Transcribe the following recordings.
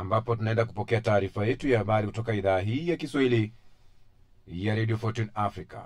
ambapo tunaenda kupokea taarifa yetu ya habari kutoka idhaa hii ya Kiswahili ya Radio Fortune Africa.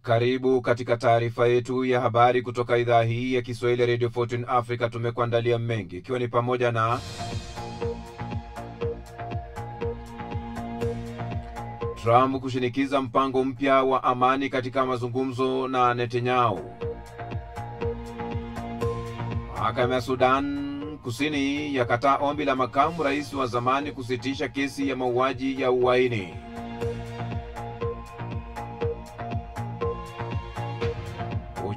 Karibu katika taarifa yetu ya habari kutoka idhaa hii ya Kiswahili Radio Fortune Africa. Tumekuandalia mengi, ikiwa ni pamoja na Trump kushinikiza mpango mpya wa amani katika mazungumzo na Netanyahu. Mahakama ya Sudan Kusini yakataa ombi la makamu rais wa zamani kusitisha kesi ya mauaji ya uhaini.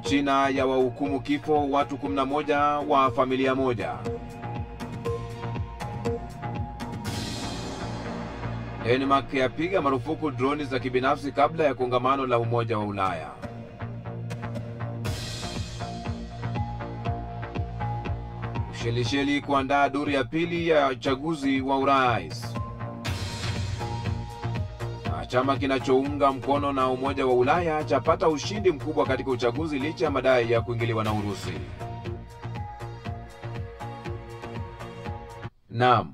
China ya wahukumu kifo watu 11 wa familia moja. Denmark yapiga marufuku droni za kibinafsi kabla ya kongamano la Umoja wa Ulaya. Ushelisheli kuandaa duru ya pili ya uchaguzi wa urais. Chama kinachounga mkono na Umoja wa Ulaya chapata ushindi mkubwa katika uchaguzi licha ya madai ya kuingiliwa na Urusi. Naam.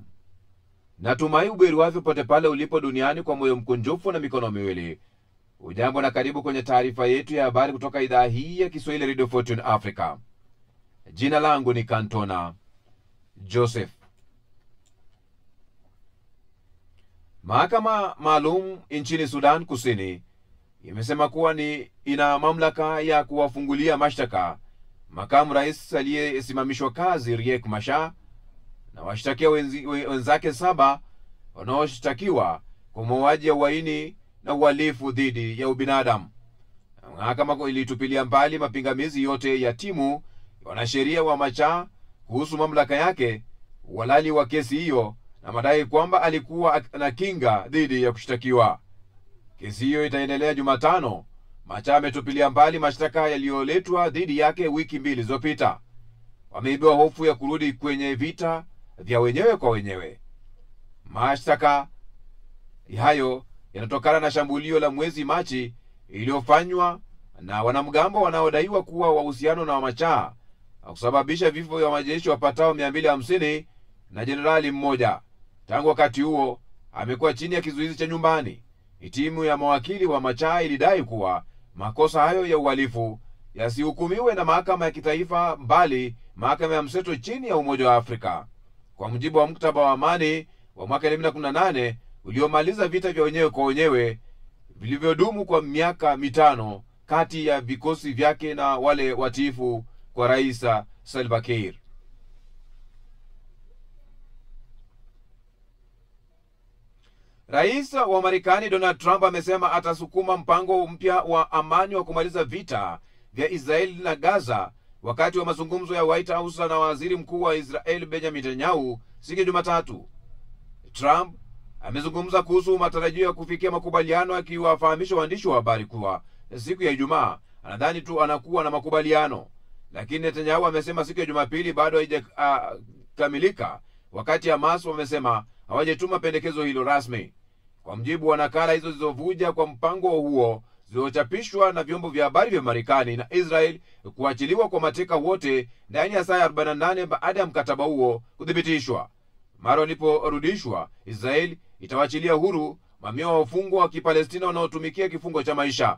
Natumai uberi wavyo pote pale ulipo duniani kwa moyo mkunjufu na mikono miwili. Ujambo na karibu kwenye taarifa yetu ya habari kutoka idhaa hii ya Kiswahili Radio Fortune Africa. Jina langu ni Kantona Joseph. Mahakama maalum nchini Sudan Kusini imesema kuwa ina mamlaka ya kuwafungulia mashtaka makamu rais aliyesimamishwa kazi Riek Machar na washtakiwa wenzake 7 wanaoshtakiwa kwa mauaji ya uhaini na uhalifu dhidi ya ubinadamu. Mahakama ilitupilia mbali mapingamizi yote ya timu ya wanasheria wa Machar kuhusu mamlaka yake, uhalali wa kesi hiyo na madai kwamba alikuwa na kinga dhidi ya kushtakiwa. Kesi hiyo itaendelea Jumatano. Machar ametupilia mbali mashtaka yaliyoletwa dhidi yake wiki 2 zilizopita. Wameibiwa hofu ya kurudi kwenye vita vya wenyewe kwa wenyewe. Mashtaka hayo yanatokana na shambulio la mwezi Machi iliyofanywa na wanamgambo wanaodaiwa kuwa wahusiano na Machar na kusababisha vifo vya wanajeshi wapatao 250 na jenerali mmoja. Tangu wakati huo amekuwa chini ya kizuizi cha nyumbani. Timu ya mawakili wa Machar ilidai kuwa makosa hayo ya uhalifu yasihukumiwe na mahakama ya kitaifa bali mahakama ya mseto chini ya Umoja wa Afrika. Kwa mujibu wa mkataba wa amani wa mwaka 2018 uliomaliza vita vya wenyewe kwa wenyewe vilivyodumu kwa miaka 5 kati ya vikosi vyake na wale watiifu kwa Rais Salva Kiir. Rais wa Marekani Donald Trump amesema atasukuma mpango mpya wa amani wa kumaliza vita vya Israeli na Gaza wakati wa mazungumzo ya White House na waziri mkuu wa Israeli Benjamin Netanyahu siku ya Jumatatu. Trump amezungumza kuhusu matarajio ya kufikia makubaliano, akiwafahamisha waandishi wa habari kuwa siku ya Ijumaa anadhani tu anakuwa na makubaliano, lakini Netanyahu amesema siku ya Jumapili bado haijakamilika, wakati Hamas wamesema hawajatuma pendekezo hilo rasmi. Kwa mjibu wa nakala hizo zilizovuja kwa mpango huo zilizochapishwa na vyombo vya habari vya Marekani na Israel, kuachiliwa kwa mateka wote ndani ya saa 48 baada ya mkataba huo kuthibitishwa. Mara waliporudishwa, Israel itawachilia huru mamia wa wafungwa wa Kipalestina wanaotumikia kifungo cha maisha.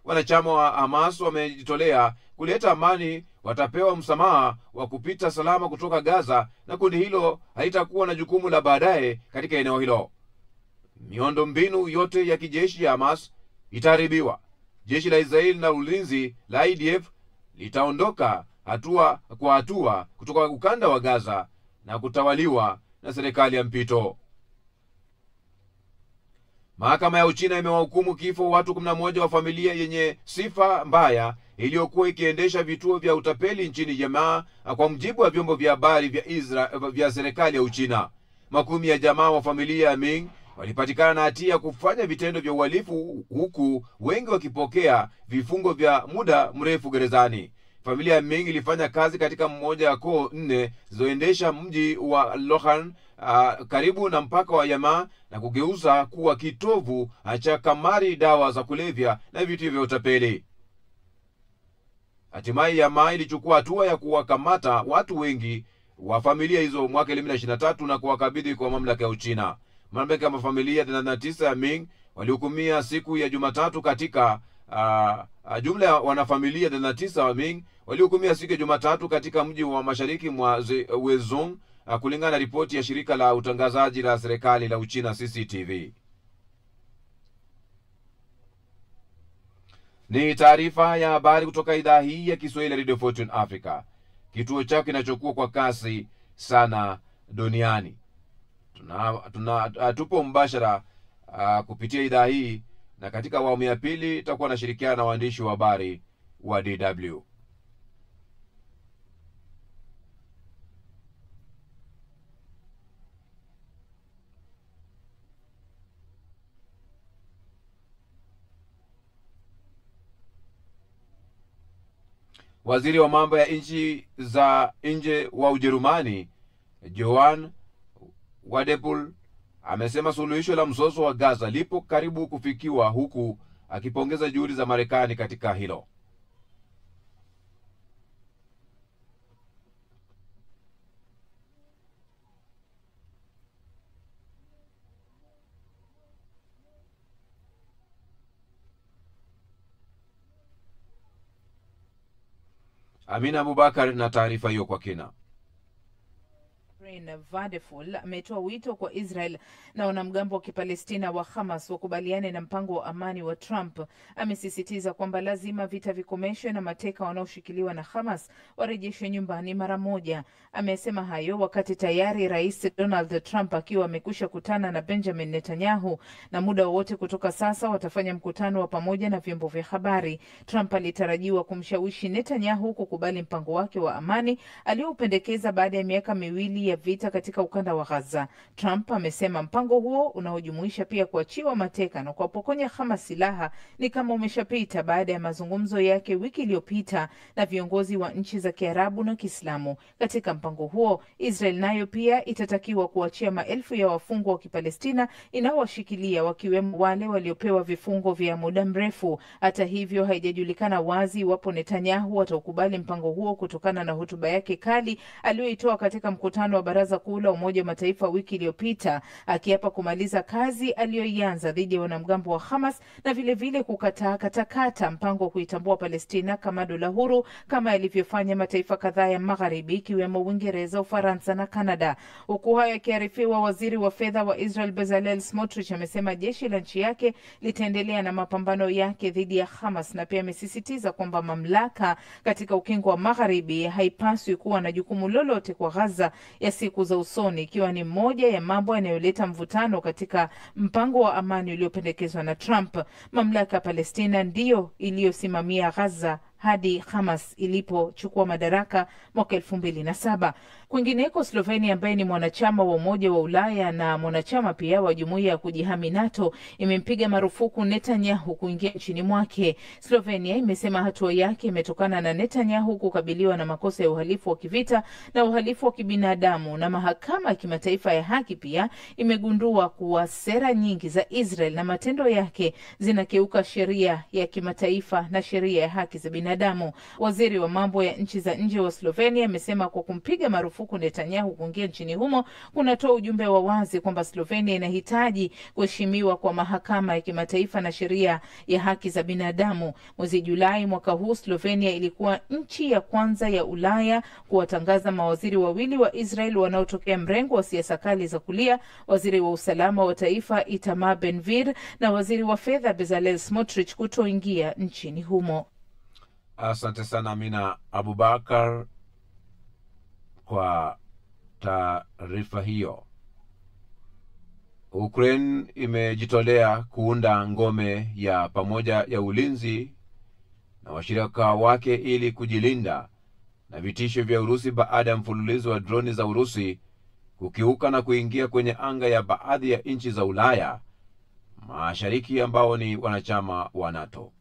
Wanachama wa Hamas wamejitolea kuleta amani, watapewa msamaha wa kupita salama kutoka Gaza, na kundi hilo halitakuwa na jukumu la baadaye katika eneo hilo. Miondo mbinu yote ya kijeshi ya Hamas itaharibiwa. Jeshi la Israeli na ulinzi la IDF litaondoka hatua kwa hatua kutoka ukanda wa Gaza na kutawaliwa na serikali ya mpito. Mahakama ya Uchina imewahukumu kifo watu 11 wa familia yenye sifa mbaya iliyokuwa ikiendesha vituo vya utapeli nchini jamaa, kwa mujibu wa vyombo vya habari vya serikali ya Uchina. Makumi ya jamaa wa familia ya Ming walipatikana na hatia kufanya vitendo vya uhalifu, huku wengi wakipokea vifungo vya muda mrefu gerezani. Familia ya Ming ilifanya kazi katika mmoja ya koo 4 zilizoendesha mji wa Lohan karibu na mpaka wa Yamaa na kugeuza kuwa kitovu cha kamari, dawa za kulevya na vitu vya utapeli. Hatimaye Yamaa ilichukua hatua ya kuwakamata watu wengi wa familia hizo mwaka 2023 na kuwakabidhi kwa mamlaka ya Uchina. Mamlaka ya familia 39 ya Ming walihukumia siku ya Jumatatu katika jumla ya wanafamilia 39 wa Ming walihukumia siku ya Jumatatu katika mji wa mashariki mwa Wezong, kulingana na ripoti ya shirika la utangazaji la serikali la Uchina CCTV. Ni taarifa ya habari kutoka idhaa hii ya Kiswahili Radio Fortune Africa, kituo chako kinachokuwa kwa kasi sana duniani. Tupo mbashara kupitia idhaa hii, na katika awamu ya pili tutakuwa nashirikiana na waandishi wa habari wa DW. Waziri wa mambo ya nchi za nje wa Ujerumani Johann Wadephul amesema suluhisho la mzozo wa Gaza lipo karibu kufikiwa, huku akipongeza juhudi za Marekani katika hilo. Amina Abubakar na taarifa hiyo kwa kina. Wadephul ametoa wito kwa Israel na wanamgambo wa Kipalestina wa Hamas wakubaliane na mpango wa amani wa Trump. Amesisitiza kwamba lazima vita vikomeshwe na mateka wanaoshikiliwa na Hamas warejeshwe nyumbani mara moja. Amesema hayo wakati tayari Rais Donald Trump akiwa amekwisha kutana na Benjamin Netanyahu, na muda wowote kutoka sasa watafanya mkutano wa pamoja na vyombo vya habari. Trump alitarajiwa kumshawishi Netanyahu kukubali mpango wake wa amani aliyoupendekeza baada ya miaka miwili ya vita katika ukanda wa Gaza. Trump amesema mpango huo unaojumuisha pia kuachiwa mateka na kuwapokonya Hamas silaha ni kama umeshapita baada ya mazungumzo yake wiki iliyopita na viongozi wa nchi za Kiarabu na Kiislamu. Katika mpango huo, Israel nayo pia itatakiwa kuachia maelfu ya wafungwa wa Kipalestina inaowashikilia, wakiwemo wale waliopewa vifungo vya muda mrefu. Hata hivyo, haijajulikana wazi iwapo Netanyahu ataukubali mpango huo kutokana na hotuba yake kali aliyoitoa katika mkutano wa Baraza Kuu la Umoja wa Mataifa wiki iliyopita, akiapa kumaliza kazi aliyoianza dhidi ya wanamgambo wa Hamas na vile kukataa katakata mpango wa kuitambua Palestina kama dola huru kama yalivyofanya mataifa kadhaa ya Magharibi ikiwemo Uingereza, Ufaransa na Kanada. Huku hayo yakiarifiwa, waziri wa fedha wa Israel Bezalel Smotrich amesema jeshi la nchi yake litaendelea na mapambano yake dhidi ya Hamas, na pia amesisitiza kwamba mamlaka katika ukingo wa Magharibi haipaswi kuwa na jukumu lolote kwa Gaza ya siku za usoni, ikiwa ni moja ya mambo yanayoleta mvutano katika mpango wa amani uliopendekezwa na Trump. Mamlaka ya Palestina ndiyo iliyosimamia Gaza hadi Hamas ilipochukua madaraka mwaka 2007. Kwingineko, Slovenia ambaye ni mwanachama wa Umoja wa Ulaya na mwanachama pia wa Jumuiya ya Kujihami NATO imempiga marufuku Netanyahu kuingia nchini mwake. Slovenia imesema hatua yake imetokana na Netanyahu kukabiliwa na makosa ya uhalifu wa kivita na uhalifu wa kibinadamu, na mahakama ya kimataifa ya haki pia imegundua kuwa sera nyingi za Israel na matendo yake zinakeuka sheria ya kimataifa na sheria ya haki za binadamu. Waziri wa mambo ya nchi za nje wa Slovenia amesema kwa kumpiga marufuku Netanyahu kuingia nchini humo kunatoa ujumbe wa wazi kwamba Slovenia inahitaji kuheshimiwa kwa mahakama ya kimataifa na sheria ya haki za binadamu. Mwezi Julai mwaka huu, Slovenia ilikuwa nchi ya kwanza ya Ulaya kuwatangaza mawaziri wawili wa Israel wanaotokea mrengo wa siasa kali za kulia, waziri wa usalama wa taifa Itamar Ben-Gvir na waziri wa fedha Bezalel Smotrich kutoingia nchini humo. Asante sana Amina Abubakar kwa taarifa hiyo. Ukraine imejitolea kuunda ngome ya pamoja ya ulinzi na washirika wake ili kujilinda na vitisho vya Urusi baada ya mfululizo wa droni za Urusi kukiuka na kuingia kwenye anga ya baadhi ya nchi za Ulaya Mashariki ambao ni wanachama wa NATO.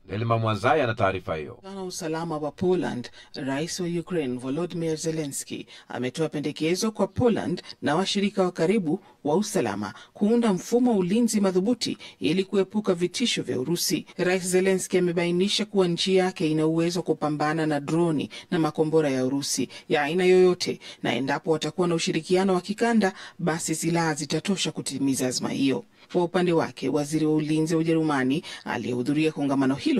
Delima Mwazaya na taarifa hiyo. Na usalama wa Poland, Rais wa Ukraine Volodymyr Zelensky ametoa pendekezo kwa Poland na washirika wa karibu wa usalama kuunda mfumo wa ulinzi madhubuti ili kuepuka vitisho vya Urusi. Rais Zelensky amebainisha kuwa nchi yake ina uwezo kupambana na droni na makombora ya Urusi ya aina yoyote, na endapo watakuwa na ushirikiano wa kikanda, basi silaha zitatosha kutimiza azma hiyo. Kwa upande wake, waziri wa ulinzi wa Ujerumani aliyehudhuria kongamano hilo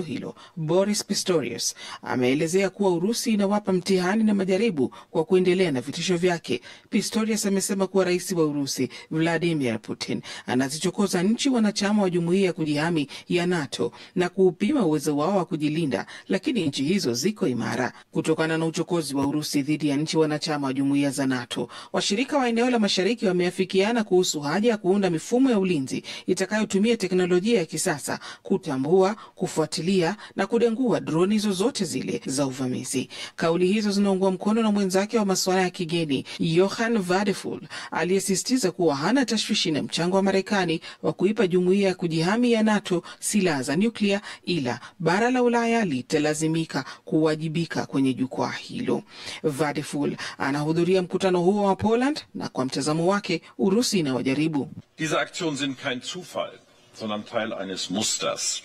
Boris Pistorius ameelezea kuwa Urusi inawapa mtihani na majaribu kwa kuendelea na vitisho vyake. Pistorius amesema kuwa rais wa Urusi Vladimir Putin anazichokoza nchi wanachama wa jumuiya ya kujihami ya NATO na kuupima uwezo wao wa kujilinda, lakini nchi hizo ziko imara. Kutokana na uchokozi wa Urusi dhidi ya nchi wanachama wa jumuiya za NATO, washirika wa eneo la Mashariki wameafikiana kuhusu haja ya kuunda mifumo ya ulinzi itakayotumia teknolojia ya kisasa kutambua, kufuatilia na kudengua droni zozote zile za uvamizi. Kauli hizo zinaungwa mkono na mwenzake wa masuala ya kigeni Johann Vadeful aliyesisitiza kuwa hana tashwishi na mchango wa Marekani wa kuipa jumuiya ya kujihami ya NATO silaha za nyuklia, ila bara la Ulaya litalazimika kuwajibika kwenye jukwaa hilo. Vadeful anahudhuria mkutano huo wa Poland na kwa mtazamo wake Urusi inawajaribu. Diese Aktionen sind kein Zufall, sondern Teil eines Musters.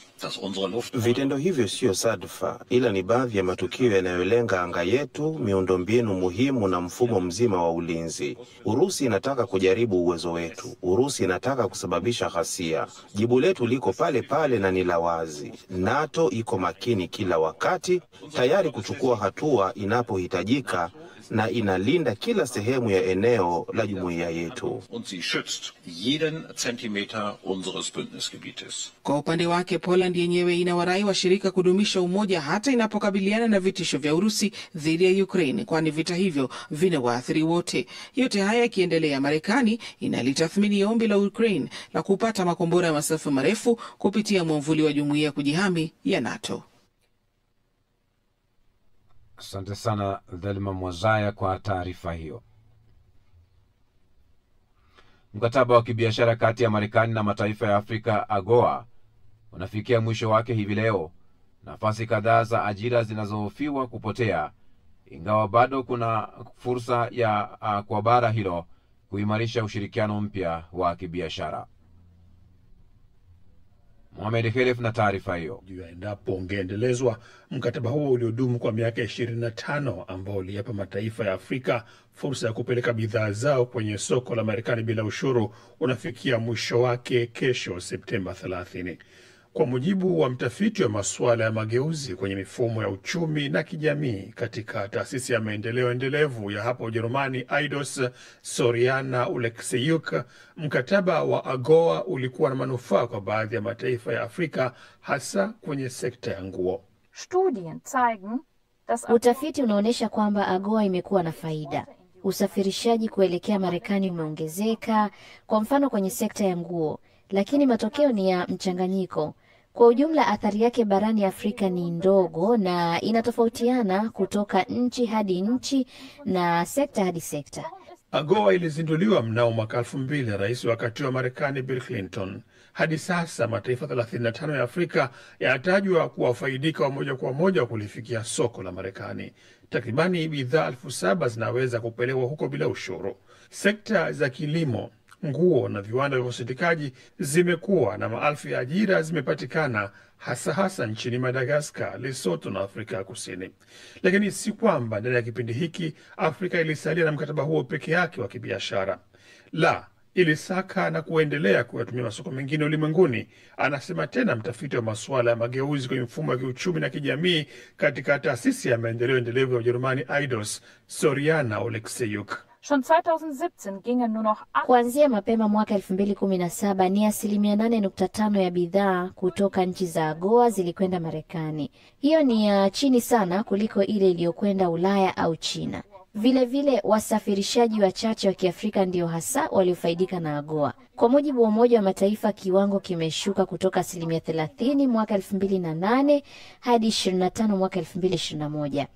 Vitendo hivyo sio sadfa, ila ni baadhi ya matukio yanayolenga anga yetu, miundombinu muhimu na mfumo mzima wa ulinzi. Urusi inataka kujaribu uwezo wetu. Urusi inataka kusababisha ghasia. Jibu letu liko pale pale na ni la wazi. NATO iko makini kila wakati, tayari kuchukua hatua inapohitajika, na inalinda kila sehemu ya eneo la jumuiya yetu. Kwa upande wake, Poland yenyewe inawarai washirika kudumisha umoja hata inapokabiliana na vitisho vya Urusi dhidi ya Ukraine, kwani vita hivyo vinawaathiri wote. Yote haya yakiendelea, Marekani inalitathmini ombi la Ukraine la kupata makombora ya masafa marefu kupitia mwamvuli wa jumuiya ya kujihami ya NATO. Asante sana Delima Mwazaya kwa taarifa hiyo. Mkataba wa kibiashara kati ya Marekani na mataifa ya Afrika AGOA unafikia mwisho wake hivi leo. Nafasi kadhaa za ajira zinazohofiwa kupotea, ingawa bado kuna fursa ya kwa bara hilo kuimarisha ushirikiano mpya wa kibiashara. Mohamed Khelef na taarifa hiyo. Endapo ungeendelezwa, mkataba huo uliodumu kwa miaka 25 ambao uliapa mataifa ya Afrika fursa ya kupeleka bidhaa zao kwenye soko la Marekani bila ushuru unafikia mwisho wake kesho Septemba 30. Kwa mujibu wa mtafiti wa masuala ya mageuzi kwenye mifumo ya uchumi na kijamii katika taasisi ya maendeleo endelevu ya hapa Ujerumani Eidos, Soriana Oleksiyuk, mkataba wa AGOA ulikuwa na manufaa kwa baadhi ya mataifa ya Afrika, hasa kwenye sekta ya nguo. Utafiti unaonyesha kwamba AGOA imekuwa na faida. Usafirishaji kuelekea Marekani umeongezeka, kwa mfano kwenye sekta ya nguo, lakini matokeo ni ya mchanganyiko. Kwa ujumla, athari yake barani Afrika ni ndogo na inatofautiana kutoka nchi hadi nchi na sekta hadi sekta. AGOA ilizinduliwa mnamo mwaka 2000 na rais wakati wa Marekani Bill Clinton. Hadi sasa mataifa 35 ya Afrika yanatajwa kuwafaidika wa moja kwa moja kulifikia soko la Marekani. Takribani bidhaa 7,000 zinaweza kupelekwa huko bila ushuru. Sekta za kilimo, nguo na viwanda vya usindikaji zimekuwa na maelfu ya ajira zimepatikana, hasa nchini Madagascar, Lesotho na Afrika ya Kusini. Lakini si kwamba ndani ya kipindi hiki Afrika ilisalia na mkataba huo peke yake wa kibiashara. La, ilisaka na kuendelea kuyatumia masoko mengine ulimwenguni, anasema tena mtafiti wa masuala ya mageuzi kwenye mfumo wa kiuchumi na kijamii katika taasisi ya maendeleo endelevu ya Ujerumani Eidos, Soriana Oleksiyuk. Schon 2017 gingen nur noch Kuanzia mapema mwaka 2017 ni 8.5% ya bidhaa kutoka nchi za AGOA zilikwenda Marekani. Hiyo ni ya chini sana kuliko ile iliyokwenda Ulaya au China. Vile wasafirishaji wachache wa Kiafrika ndio hasa waliofaidika na AGOA. Kwa mujibu wa Umoja wa Mataifa, kiwango kimeshuka kutoka 30% mwaka 2008 hadi 25% mwaka 2021.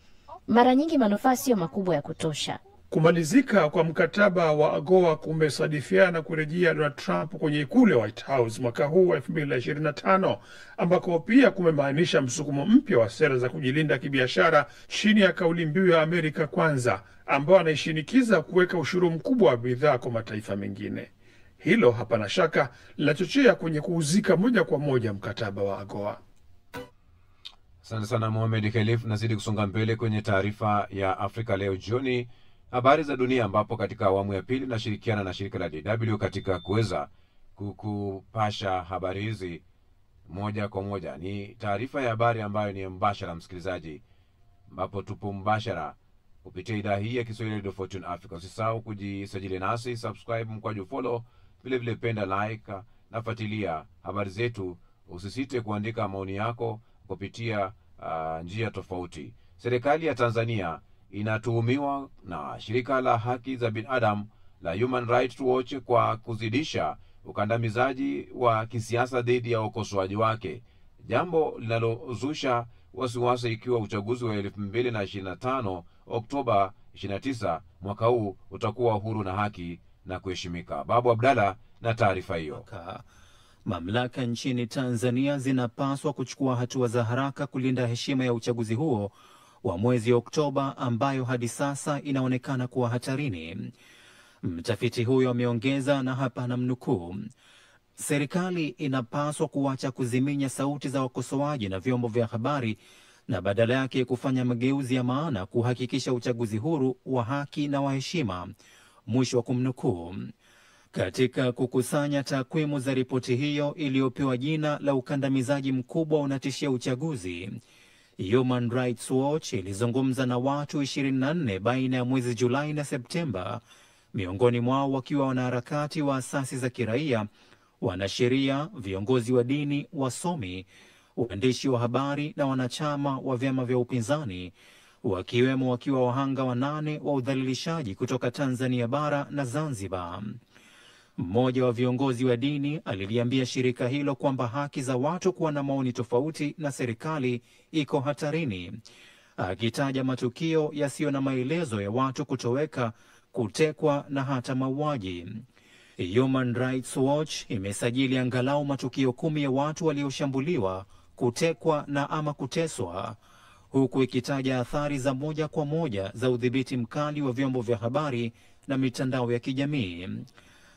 Mara nyingi manufaa sio makubwa ya kutosha. Kumalizika kwa mkataba wa AGOA kumesadifiana kurejea Donald Trump kwenye ikulu ya White House mwaka huu wa 2025, ambako pia kumemaanisha msukumo mpya wa sera za kujilinda kibiashara chini ya kauli mbiu ya Amerika Kwanza, ambao anaishinikiza kuweka ushuru mkubwa wa bidhaa kwa mataifa mengine. Hilo hapana shaka linachochea kwenye kuuzika moja kwa moja mkataba wa AGOA. Asante sana Mohamed Khalif. Nazidi kusonga mbele kwenye taarifa ya Afrika Leo jioni, habari za dunia, ambapo katika awamu ya pili nashirikiana na shirika la DW katika kuweza kukupasha habari hizi moja kwa moja. Ni taarifa ya habari ambayo ni mbashara, msikilizaji, ambapo tupo mbashara kupitia idhaa hii ya Kiswahili Radio Fortune Africa. Usisahau kujisajili nasi, subscribe, mkwaju follow, vile penda, like na fuatilia habari zetu. Usisite kuandika maoni yako kupitia njia tofauti. Serikali ya Tanzania inatuhumiwa na shirika la haki za binadamu la Human Rights Watch kwa kuzidisha ukandamizaji wa kisiasa dhidi ya ukosoaji wake, jambo linalozusha wasiwasi ikiwa uchaguzi wa 2025 Oktoba 29 mwaka huu utakuwa huru na haki na kuheshimika. Babu Abdalla na taarifa hiyo. Mamlaka nchini Tanzania zinapaswa kuchukua hatua za haraka kulinda heshima ya uchaguzi huo wa mwezi Oktoba, ambayo hadi sasa inaonekana kuwa hatarini. Mtafiti huyo ameongeza, na hapa namnukuu, serikali inapaswa kuacha kuziminya sauti za wakosoaji na vyombo vya habari na badala yake kufanya mageuzi ya maana kuhakikisha uchaguzi huru, wa haki na wa heshima, mwisho wa kumnukuu. Katika kukusanya takwimu za ripoti hiyo iliyopewa jina la ukandamizaji mkubwa unatishia uchaguzi, Human Rights Watch ilizungumza na watu 24 baina ya mwezi Julai na Septemba, miongoni mwao wakiwa wanaharakati wa asasi za kiraia, wanasheria, viongozi wa dini, wasomi, waandishi wa habari na wanachama wa vyama vya upinzani, wakiwa wahanga 8 wa udhalilishaji kutoka Tanzania bara na Zanzibar. Mmoja wa viongozi wa dini aliliambia shirika hilo kwamba haki za watu kuwa na maoni tofauti na serikali iko hatarini, akitaja matukio yasiyo na maelezo ya watu kutoweka, kutekwa na hata mauaji. Human Rights Watch imesajili angalau matukio 10 ya watu walioshambuliwa, kutekwa na ama kuteswa, huku ikitaja athari za moja kwa moja za udhibiti mkali wa vyombo vya habari na mitandao ya kijamii.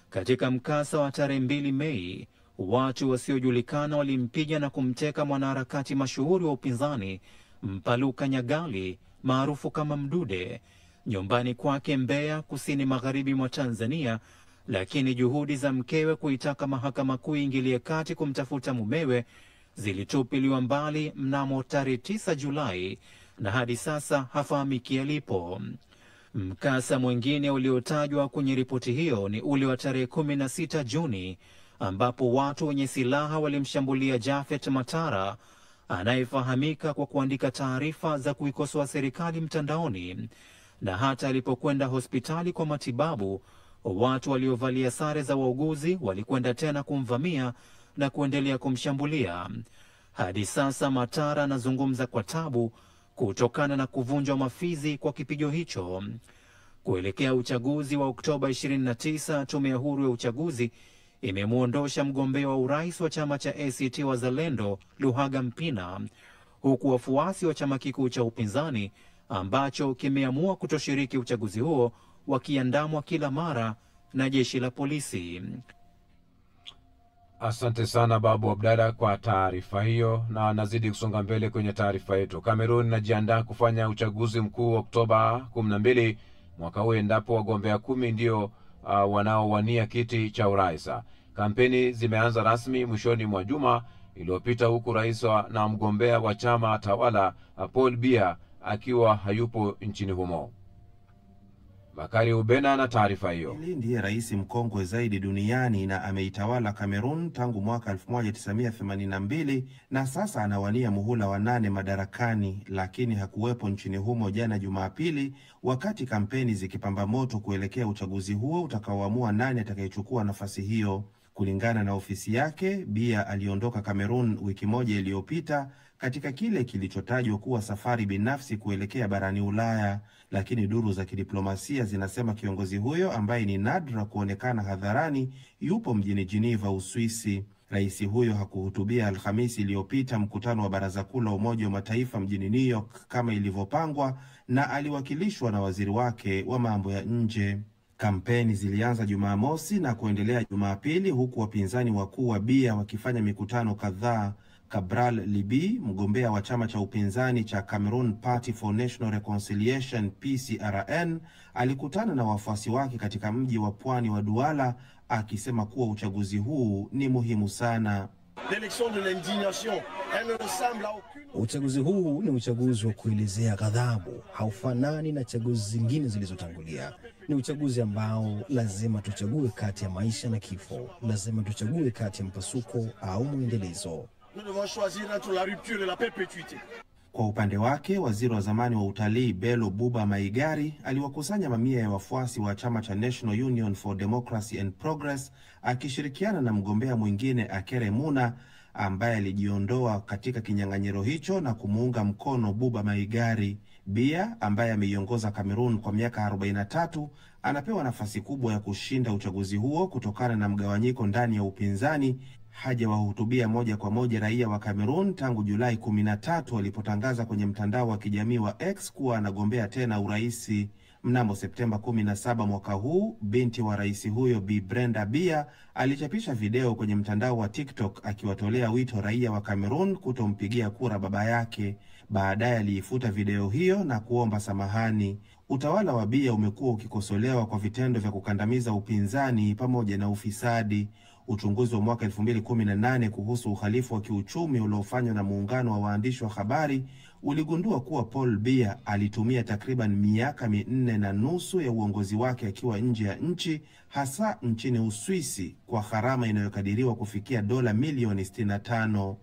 Katika mkasa wa tarehe 2 Mei, watu wasiojulikana walimpiga na kumteka mwanaharakati mashuhuri wa upinzani Mpaluka Nyagali maarufu kama Mdude nyumbani kwake Mbeya, kusini magharibi mwa Tanzania, lakini juhudi za mkewe kuitaka mahakama kuu iingilie kati kumtafuta mumewe zilitupiliwa mbali mnamo tarehe 9 Julai na hadi sasa hafahamiki alipo. Mkasa mwingine uliotajwa kwenye ripoti hiyo ni ule wa tarehe 16 Juni ambapo watu wenye silaha walimshambulia Japhet Matara anayefahamika kwa kuandika taarifa za kuikosoa serikali mtandaoni, na hata alipokwenda hospitali kwa matibabu, watu waliovalia sare za wauguzi walikwenda tena kumvamia na kuendelea kumshambulia. Hadi sasa Matara anazungumza kwa tabu kutokana na kuvunjwa mafizi kwa kipigo hicho. Kuelekea uchaguzi wa Oktoba 29, tume ya huru ya uchaguzi imemwondosha mgombea wa urais wa chama cha ACT Wazalendo Luhaga Mpina, huku wafuasi wa chama kikuu cha upinzani ambacho kimeamua kutoshiriki uchaguzi huo wakiandamwa kila mara na jeshi la polisi. Asante sana Babu Abdalla kwa taarifa hiyo, na nazidi kusonga mbele kwenye taarifa yetu. Kamerun inajiandaa kufanya uchaguzi mkuu Oktoba 12 mwaka huu, endapo wagombea 10 ndio wanaowania kiti cha urais. Kampeni zimeanza rasmi mwishoni mwa juma iliyopita, huku rais na mgombea wa chama tawala Paul Biya akiwa hayupo nchini humo. Bakari Ubena na taarifa hiyo. Ndiye rais mkongwe zaidi duniani na ameitawala Kamerun tangu mwaka 1982 na sasa anawania muhula wa 8 madarakani, lakini hakuwepo nchini humo jana Jumapili wakati kampeni zikipamba moto kuelekea uchaguzi huo utakaoamua nani atakayechukua nafasi hiyo. Kulingana na ofisi yake, Biya aliondoka Kamerun wiki moja iliyopita katika kile kilichotajwa kuwa safari binafsi kuelekea barani Ulaya, lakini duru za kidiplomasia zinasema kiongozi huyo ambaye ni nadra kuonekana hadharani yupo mjini Geneva, Uswisi. Rais huyo hakuhutubia Alhamisi iliyopita mkutano wa Baraza Kuu la Umoja wa Mataifa mjini New York kama ilivyopangwa, na aliwakilishwa na waziri wake wa mambo ya nje. Kampeni zilianza Jumamosi na kuendelea Jumapili, huku wapinzani wakuu wa Biya wakifanya mikutano kadhaa. Cabral Libi, mgombea wa chama cha upinzani cha Cameroon Party for National Reconciliation PCRN, alikutana na wafuasi wake katika mji wa pwani wa Douala, akisema kuwa uchaguzi huu ni muhimu sana. Uchaguzi huu ni uchaguzi wa kuelezea ghadhabu, haufanani na chaguzi zingine zilizotangulia. Ni uchaguzi ambao lazima tuchague kati ya maisha na kifo, lazima tuchague kati ya mpasuko au mwendelezo. Kwa upande wake, waziri wa zamani wa utalii Bello Buba Maigari aliwakusanya mamia ya wafuasi wa chama cha National Union for Democracy and Progress akishirikiana na mgombea mwingine Akere Muna ambaye alijiondoa katika kinyang'anyiro hicho na kumuunga mkono Buba Maigari. Biya ambaye ameiongoza Cameroon kwa miaka 43 anapewa nafasi kubwa ya kushinda uchaguzi huo kutokana na mgawanyiko ndani ya upinzani. Hajawahutubia moja kwa moja raia wa Cameroon tangu Julai 13 walipotangaza kwenye mtandao wa kijamii wa X kuwa anagombea tena uraisi. Mnamo Septemba 17 mwaka huu, binti wa rais huyo Bi Brenda Biya alichapisha video kwenye mtandao wa TikTok akiwatolea wito raia wa Cameroon kutompigia kura baba yake. Baadaye aliifuta video hiyo na kuomba samahani. Utawala wa Biya umekuwa ukikosolewa kwa vitendo vya kukandamiza upinzani pamoja na ufisadi. Uchunguzi wa mwaka 2018 kuhusu uhalifu wa kiuchumi uliofanywa na muungano wa waandishi wa habari uligundua kuwa Paul Biya alitumia takriban miaka 4.5 ya uongozi wake akiwa nje ya nchi, hasa nchini Uswisi, kwa gharama inayokadiriwa kufikia dola milioni 65.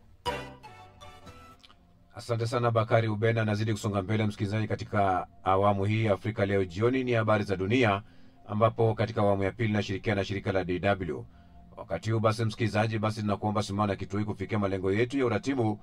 Asante sana Bakari Ubena. Nazidi kusonga mbele msikilizaji, katika awamu hii ya Afrika Leo Jioni ni habari za dunia, ambapo katika awamu ya pili nashirikiana na shirika la DW. Wakati huu basi msikilizaji, basi tunakuomba simama kituo hiki kufikia malengo yetu ya uratibu,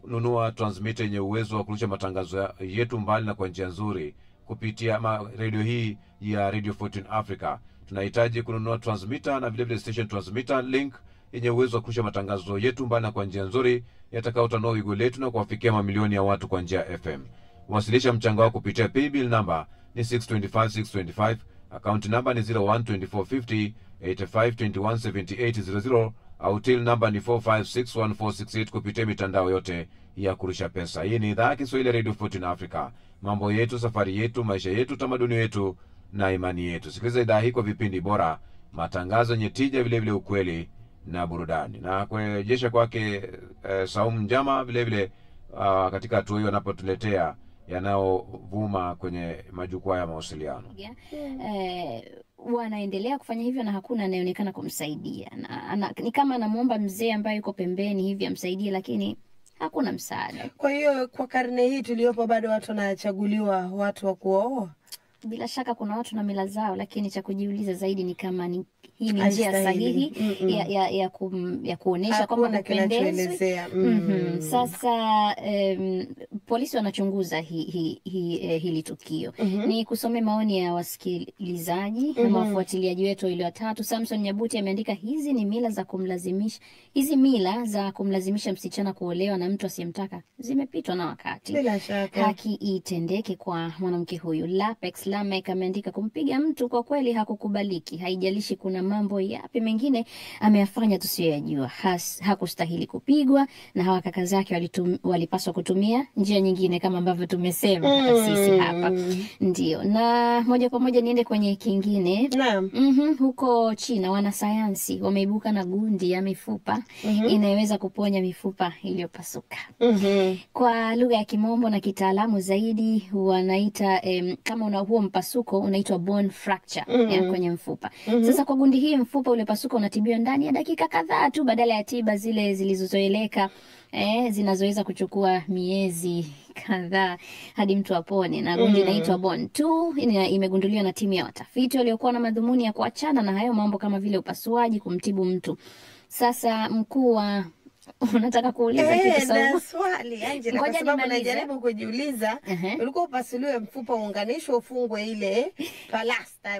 kununua transmitter yenye uwezo wa kurusha matangazo yetu mbali na kwa njia nzuri kupitia radio hii ya Radio 14 Africa. Tunahitaji kununua transmitter na vile station transmitter link yenye uwezo wa kurusha matangazo yetu mbali na kwa njia nzuri yatakayotanua wigo letu na kuwafikia mamilioni ya watu kwa njia ya FM. Wasilisha mchango wako kupitia paybill number ni 625625, account number ni 012450 85217800, au till number ni 4561468 kupitia mitandao yote ya kurusha pesa. Hii ni idhaa ya Kiswahili Radio 14 Africa. Mambo yetu, safari yetu, maisha yetu, tamaduni yetu na imani yetu. Sikiliza idhaa hii kwa vipindi bora, matangazo yenye tija, vile vile ukweli na burudani. Na kurejesha kwake Saumu Njama vile vile katika hatua hiyo anapotuletea yanayovuma kwenye majukwaa ya mawasiliano. Wanaendelea kufanya hivyo na hakuna anayeonekana kumsaidia. Ni kama anamuomba mzee ambaye yuko pembeni hivi amsaidie, lakini hakuna msaada. Kwa hiyo kwa karne hii tuliyopo bado watu wanachaguliwa watu wa kuoa. Bila shaka kuna watu na mila zao, lakini cha kujiuliza zaidi ni kama hii ni njia sahihi ya kuonesha kwamba kupendezwe. Sasa polisi wanachunguza hili tukio. Ni kusome maoni ya wasikilizaji na wafuatiliaji wetu ile watatu. Samson Nyabuti ameandika, hizi mila za kumlazimisha msichana kuolewa na mtu asiyemtaka zimepitwa na wakati. Bila shaka haki itendeke kwa mwanamke huyu. Lapex Lamek ameandika, kumpiga mtu kwa kweli hakukubaliki, haijalishi kuna mambo yapi mengine ameyafanya tusiyoyajua. Hakustahili kupigwa na hawa kaka zake walipaswa kutumia njia njia nyingine kama ambavyo tumesema sisi hapa. Ndio. Na moja kwa moja niende kwenye kingine. Naam. Huko China wanasayansi wameibuka na gundi ya mifupa inayoweza kuponya mifupa iliyopasuka. Kwa lugha ya Kimombo na kitaalamu zaidi wanaita kama una huo mpasuko unaitwa bone fracture ya kwenye mfupa. Sasa kwa gundi hii mfupa ule pasuko unatibiwa ndani ya dakika kadhaa tu badala ya tiba zile zilizozoeleka zinazoweza kuchukua miezi kadhaa hadi mtu apone. Na gundi inaitwa Bone 2 imegunduliwa na timu ya watafiti waliokuwa na madhumuni ya kuachana na hayo mambo kama vile upasuaji kumtibu mtu. Sasa mkuu wa unataka kuuliza kitu sawa? Na swali Angela, kwa sababu najaribu kujiuliza ulikuwa upasuliwe mfupa uunganishwe ufungwe ile palasta.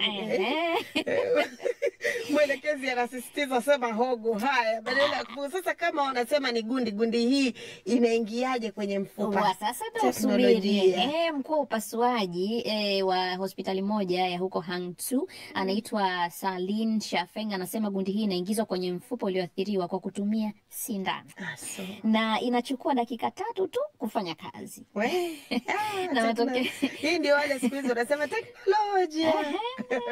Mwelekezi anasisitiza sema hogo haya badala sasa kama wanasema ni gundi hii inaingiaje kwenye mfupa? Sasa tusubiri. Mkuu wa upasuaji wa hospitali moja ya huko Hangzhou anaitwa Salin Shafeng anasema gundi hii inaingizwa kwenye mfupa ulioathiriwa kwa kutumia sindano. Na inachukua dakika 3 tu kufanya kazi. Na matokeo hii ndio wale siku hizo wanasema teknolojia.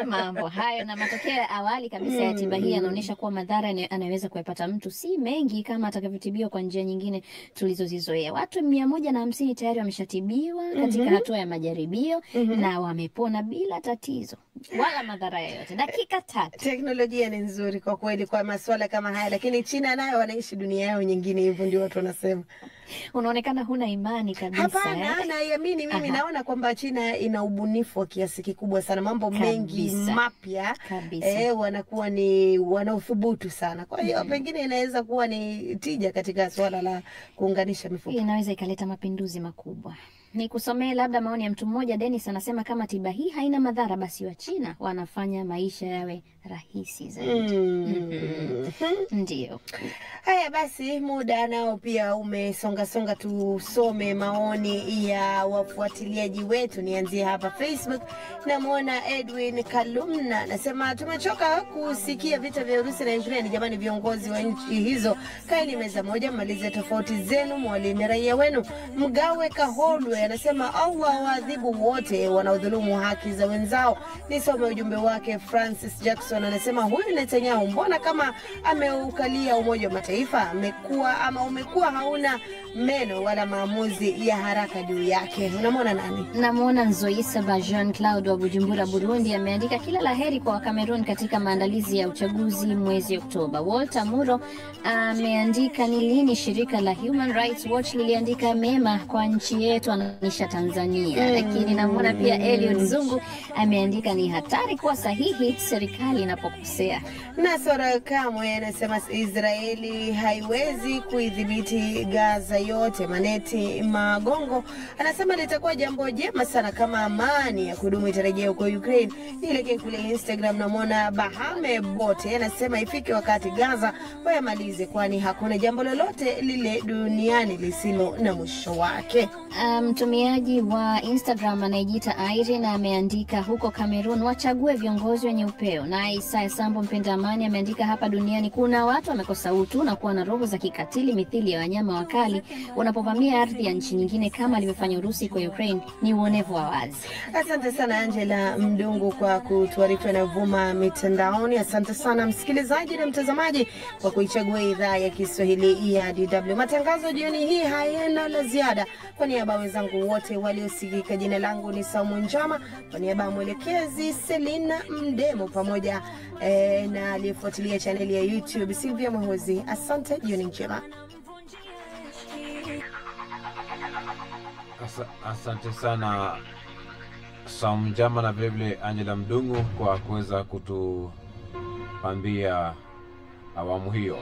Mambo hayo na matokeo ya awali kabisa ya tiba hii yanaonyesha kuwa madhara anayeweza kuyapata mtu si mengi kama atakavyotibiwa kwa njia nyingine tulizozizoea. Watu 150 tayari wameshatibiwa katika hatua ya majaribio na wamepona bila tatizo wala madhara yoyote. Dakika 3. Teknolojia ni nzuri kwa kweli kwa masuala kama haya, lakini China nayo wanaishi dunia yao nyingine, hivyo ndio watu wanasema. Unaonekana huna imani kabisa. Hapana, naiamini mimi. Naona kwamba China ina ubunifu wa kiasi kikubwa sana, mambo mengi mapya wanakuwa ni wanauthubutu sana. Kwa hiyo pengine inaweza kuwa ni tija katika swala la kuunganisha mifupa. Inaweza ikaleta mapinduzi makubwa. Ni kusomea labda maoni ya mtu mmoja. Dennis anasema kama tiba hii haina madhara basi wa China wanafanya maisha yawe rahisi zaidi. Ndio. Haya basi, muda nao pia umesonga, tusome maoni ya wafuatiliaji wetu. Nianzie hapa Facebook. Namuona Edwin Kalumna anasema tumechoka kusikia vita vya Urusi na Ukraine. Jamani, viongozi wa nchi hizo kaeni meza moja, malize tofauti zenu, mwalinde raia wenu. Mgawe Kaholwe anasema Allah waadhibu wote wanaodhulumu haki za wenzao. Nisome ujumbe wake. Francis Jackson anasema huyu Netanyahu mbona kama ameukalia Umoja wa Mataifa, umekuwa hauna meno wala maamuzi ya haraka juu yake. Unamwona nani? Namuona Nzoisa Bajan Cloud wa Bujumbura, Burundi, ameandika kila laheri kwa Cameroon katika maandalizi ya uchaguzi mwezi Oktoba. Walter Muro ameandika ni lini shirika la Human Rights Watch liliandika mema kwa nchi yetu ananisha Tanzania. Lakini namuona pia Elliot Zungu ameandika ni hatari kuwa sahihi serikali inapokosea. Nasora Kamwe anasema Israeli haiwezi kuidhibiti Gaza yote. Maneti Magongo anasema litakuwa jambo jema sana kama amani ya kudumu itarejea huko Ukraine. Nielekee kule Instagram. Namuona Bahame Bote anasema ifike wakati Gaza wayamalize, kwani hakuna jambo lolote lile duniani lisilo na mwisho wake. Mtumiaji wa Instagram anayejiita Irene ameandika huko Cameroon wachague viongozi wenye upeo. Na Isaya Sambo mpenda amani ameandika hapa duniani kuna watu wamekosa utu na kuwa na roho za kikatili mithili ya wanyama wakali wanapovamia ardhi ya nchi nyingine kama alivyofanya Urusi kwa Ukraine. Ni uonevu wa wazi. Asante sana Angela Mdungu kwa kutuarifu yanayovuma mitandaoni. Asante sana msikilizaji na mtazamaji kwa kuichagua idhaa ya Kiswahili ya DW. Matangazo jioni hii hayana la ziada. Kwa niaba ya wenzangu wote waliosikika, jina langu ni Saumu Njama. Kwa niaba ya mwelekezi Selina Mdemo pamoja na aliyefuatilia chaneli ya YouTube Silvia Mhozi. Asante, jioni njema. Asante sana Saumu Njama na vile Angela Mdungu kwa kuweza kutupambia awamu hiyo.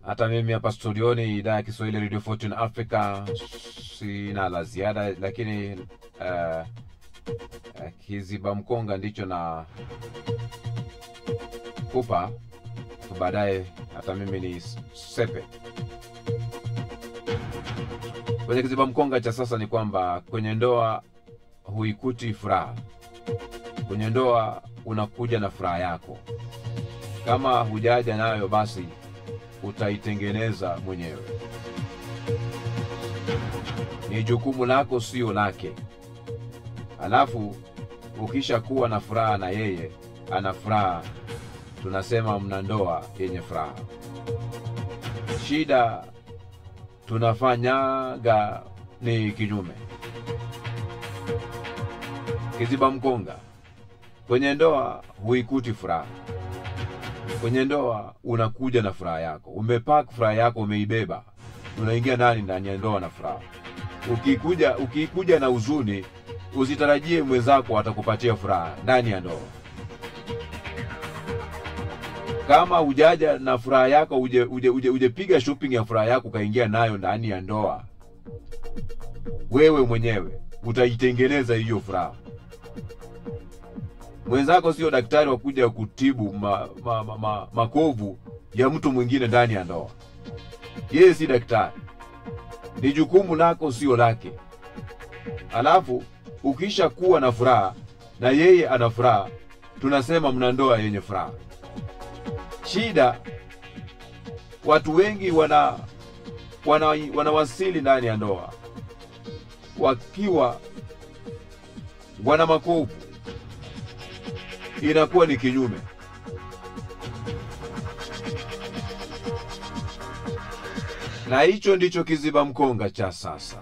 Hata mimi hapa studioni idhaa ya Kiswahili Radio Fortune Africa sina la ziada, lakini kiziba mkonga ndicho na kupa baadaye hata mimi ni sepe. Kwenye kiziba mkonga cha sasa ni kwamba kwenye ndoa huikuti furaha. Kwenye ndoa unakuja na furaha yako. Kama hujaja nayo, basi utaitengeneza mwenyewe. Ni jukumu lako, sio lake. Alafu ukisha kuwa na furaha na yeye ana furaha, tunasema mna ndoa yenye furaha. Shida tunafanyaga ni kinyume. Kiziba mkonga. Kwenye ndoa huikuti furaha. Kwenye ndoa unakuja na furaha yako. Umepack furaha yako, umeibeba. Unaingia ndani ya ndoa na furaha. Ukikuja na huzuni, usitarajie mwenzako atakupatia furaha ndani ya ndoa. Kama hujaja na furaha yako, uje piga shopping ya furaha yako kaingia nayo ndani ya ndoa, wewe mwenyewe utaitengeneza hiyo furaha. Mwenzako sio daktari wa kuja kutibu makovu ya mtu mwingine ndani ya ndoa. Yeye si daktari. Ni jukumu lako, sio lake. Alafu ukisha kuwa na furaha na yeye ana furaha, tunasema mna ndoa yenye furaha. Shida watu wengi wanawasili ndani ya ndoa wakiwa wana makovu. Inakuwa ni kinyume. Na hicho ndicho kiziba mkonga cha sasa.